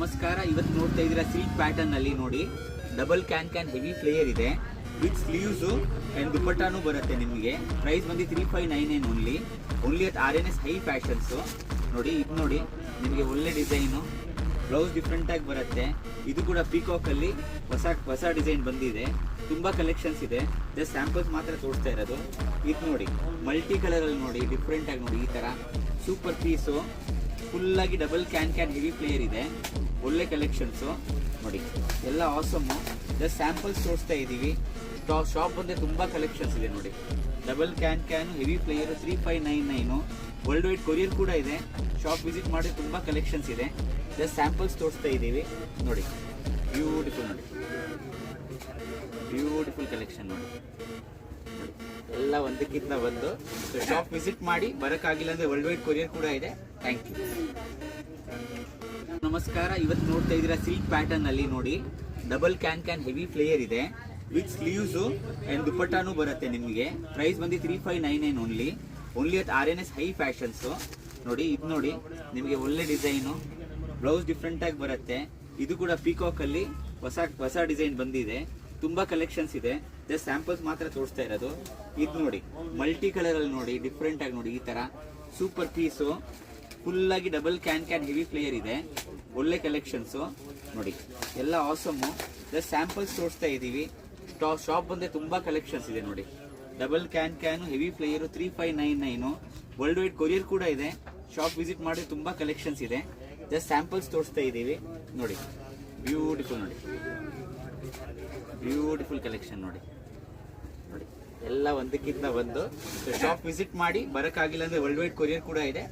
ನಮಸ್ಕಾರ. ಇವತ್ತು ನೋಡ್ತಾ ಇದ್ದೀರಾ ಸಿಲ್ಕ್ ಪ್ಯಾಟರ್ನ್ ಅಲ್ಲಿ ನೋಡಿ ಡಬಲ್ ಕ್ಯಾನ್ ಹೆವಿ ಫ್ಲೇಯರ್ ಇದೆ ವಿತ್ ಸ್ಲೀವ್ಸ್ ಅಂಡ್ ದುಪಟ್ಟಾನು ಬರುತ್ತೆ. ನಿಮಗೆ ಪ್ರೈಸ್ ಬಂದು 3599 only at RNS high fashions. ನೋಡಿ ಇದು ನೋಡಿ, ನಿಮಗೆ ಒಳ್ಳೆ ಡಿಸೈನು, ಬ್ಲೌಸ್ ಡಿಫ್ರೆಂಟ್ ಆಗಿ ಬರುತ್ತೆ. ಇದು ಕೂಡ ಪೀಕಾಕ್ ಅಲ್ಲಿ ಹೊಸ ಡಿಸೈನ್ ಬಂದಿದೆ. ತುಂಬಾ ಕಲೆಕ್ಷನ್ಸ್ ಇದೆ. ಜಸ್ಟ್ ಸ್ಯಾಂಪಲ್ಸ್ ಮಾತ್ರ ತೋರಿಸ್ತಾ ಇರೋದು. ಇದು ನೋಡಿ, ಮಲ್ಟಿ ಕಲರ್ ಅಲ್ಲಿ ನೋಡಿ, ಡಿಫ್ರೆಂಟ್ ಆಗಿ ನೋಡಿ, ಈ ತರ ಸೂಪರ್ ಪೀಸು, ಫುಲ್ ಆಗಿ ಡಬಲ್ ಕ್ಯಾನ್ ಹೆವಿ ಪ್ಲೇಯರ್ ಇದೆ. ಒಳ್ಳೆ ಕಲೆಕ್ಷನ್ಸ್ ನೋಡಿ, ಎಲ್ಲ ಆಸಮ್ಮು. ಜಸ್ಟ್ ಸ್ಯಾಂಪಲ್ಸ್ ತೋರಿಸ್ತಾ ಇದ್ದೀವಿ. ಶಾಪ್ ಬಂದ್ರೆ ತುಂಬಾ ಕಲೆಕ್ಷನ್ಸ್ ಇದೆ ನೋಡಿ. Double can heavy player 3599. World wide courier ಕೂಡ ಇದೆ. ಶಾಪ್ ವಿಸಿಟ್ ಮಾಡಿ, ತುಂಬಾ ಕಲೆಕ್ಷನ್ಸ್ ಇದೆ. ಜಸ್ಟ್ ಸ್ಯಾಂಪಲ್ಸ್ ತೋರಿಸ್ತಾ ಇದ್ದೀವಿ ನೋಡಿ. ಬ್ಯೂಟಿಫುಲ್ ನೋಡಿ, ಬ್ಯೂಟಿಫುಲ್ ಕಲೆಕ್ಷನ್ ನೋಡಿ. ಎಲ್ಲ ಒಂದಕ್ಕಿಂತ ಒಂದು. ಶಾಪ್ ವಿಸಿಟ್ ಮಾಡಿ, ಬರಕ್ಕಾಗಿಲ್ಲ ಅಂದ್ರೆ ವರ್ಲ್ಡ್ ವೈಡ್ ಕೊರಿಯರ್ ಕೂಡ ಇದೆ. Thank you. ನಮಸ್ಕಾರ. ಇವತ್ತು ನೋಡ್ತಾ ಇದ್ದೀರಾ ಸಿಲ್ಕ್ ಪ್ಯಾಟರ್ನ್ ಅಲ್ಲಿ ನೋಡಿ ಡಬಲ್ ಕ್ಯಾನ್ ಹೆವಿ ಫ್ಲೇಯರ್ ಇದೆ ವಿತ್ ಸ್ಲೀವ್ಸ್ ಅಂಡ್ ದುಪಟ್ಟಾನು ಬರುತ್ತೆ. ನಿಮಗೆ ಪ್ರೈಸ್ ಬಂದು 3599 only at RNS high fashions. ನೋಡಿ ಇದು ನೋಡಿ, ನಿಮಗೆ ಒಳ್ಳೆ ಡಿಸೈನು, ಬ್ಲೌಸ್ ಡಿಫ್ರೆಂಟ್ ಆಗಿ ಬರುತ್ತೆ. ಇದು ಕೂಡ ಪೀಕಾಕ್ ಅಲ್ಲಿ ಹೊಸ ಡಿಸೈನ್ ಬಂದಿದೆ. ತುಂಬಾ ಕಲೆಕ್ಷನ್ಸ್ ಇದೆ. ಜಸ್ಟ್ ಸ್ಯಾಂಪಲ್ಸ್ ಮಾತ್ರ ತೋರಿಸ್ತಾ ಇರೋದು. ಇದು ನೋಡಿ, ಮಲ್ಟಿ ಕಲರ್ ಅಲ್ಲಿ ನೋಡಿ, ಡಿಫ್ರೆಂಟ್ ಆಗಿ ನೋಡಿ, ಈ ತರ ಸೂಪರ್ ಪೀಸು, ಫುಲ್ ಆಗಿ ಡಬಲ್ ಕ್ಯಾನ್ ಹೆವಿ ಪ್ಲೇಯರ್ ಇದೆ. ಒಳ್ಳೆ ಕಲೆಕ್ಷನ್ಸ್ ನೋಡಿ, ಎಲ್ಲ ಆಸಮ್ಮು. ಜಸ್ಟ್ ಸ್ಯಾಂಪಲ್ಸ್ ತೋರಿಸ್ತಾ ಇದ್ದೀವಿ. ಶಾಪ್ ಬಂದ್ರೆ ತುಂಬಾ ಕಲೆಕ್ಷನ್ಸ್ ಇದೆ ನೋಡಿ. Double can heavy player 3599. World wide courier ಕೂಡ ಇದೆ. ಶಾಪ್ ವಿಸಿಟ್ ಮಾಡಿ, ತುಂಬಾ ಕಲೆಕ್ಷನ್ಸ್ ಇದೆ. ಜಸ್ಟ್ ಸ್ಯಾಂಪಲ್ಸ್ ತೋರಿಸ್ತಾ ಇದ್ದೀವಿ ನೋಡಿ. ಬ್ಯೂಟಿಫುಲ್ ನೋಡಿ, ಬ್ಯೂಟಿಫುಲ್ ಕಲೆಕ್ಷನ್ ನೋಡಿ. ನೋಡಿ, ಎಲ್ಲ ಒಂದಕ್ಕಿಂತ ಒಂದು. ಶಾಪ್ ವಿಸಿಟ್ ಮಾಡಿ, ಬರಕ್ಕಾಗಿಲ್ಲ ಅಂದ್ರೆ ವರ್ಲ್ಡ್ ವೈಡ್ ಕೊರಿಯರ್ ಕೂಡ ಇದೆ.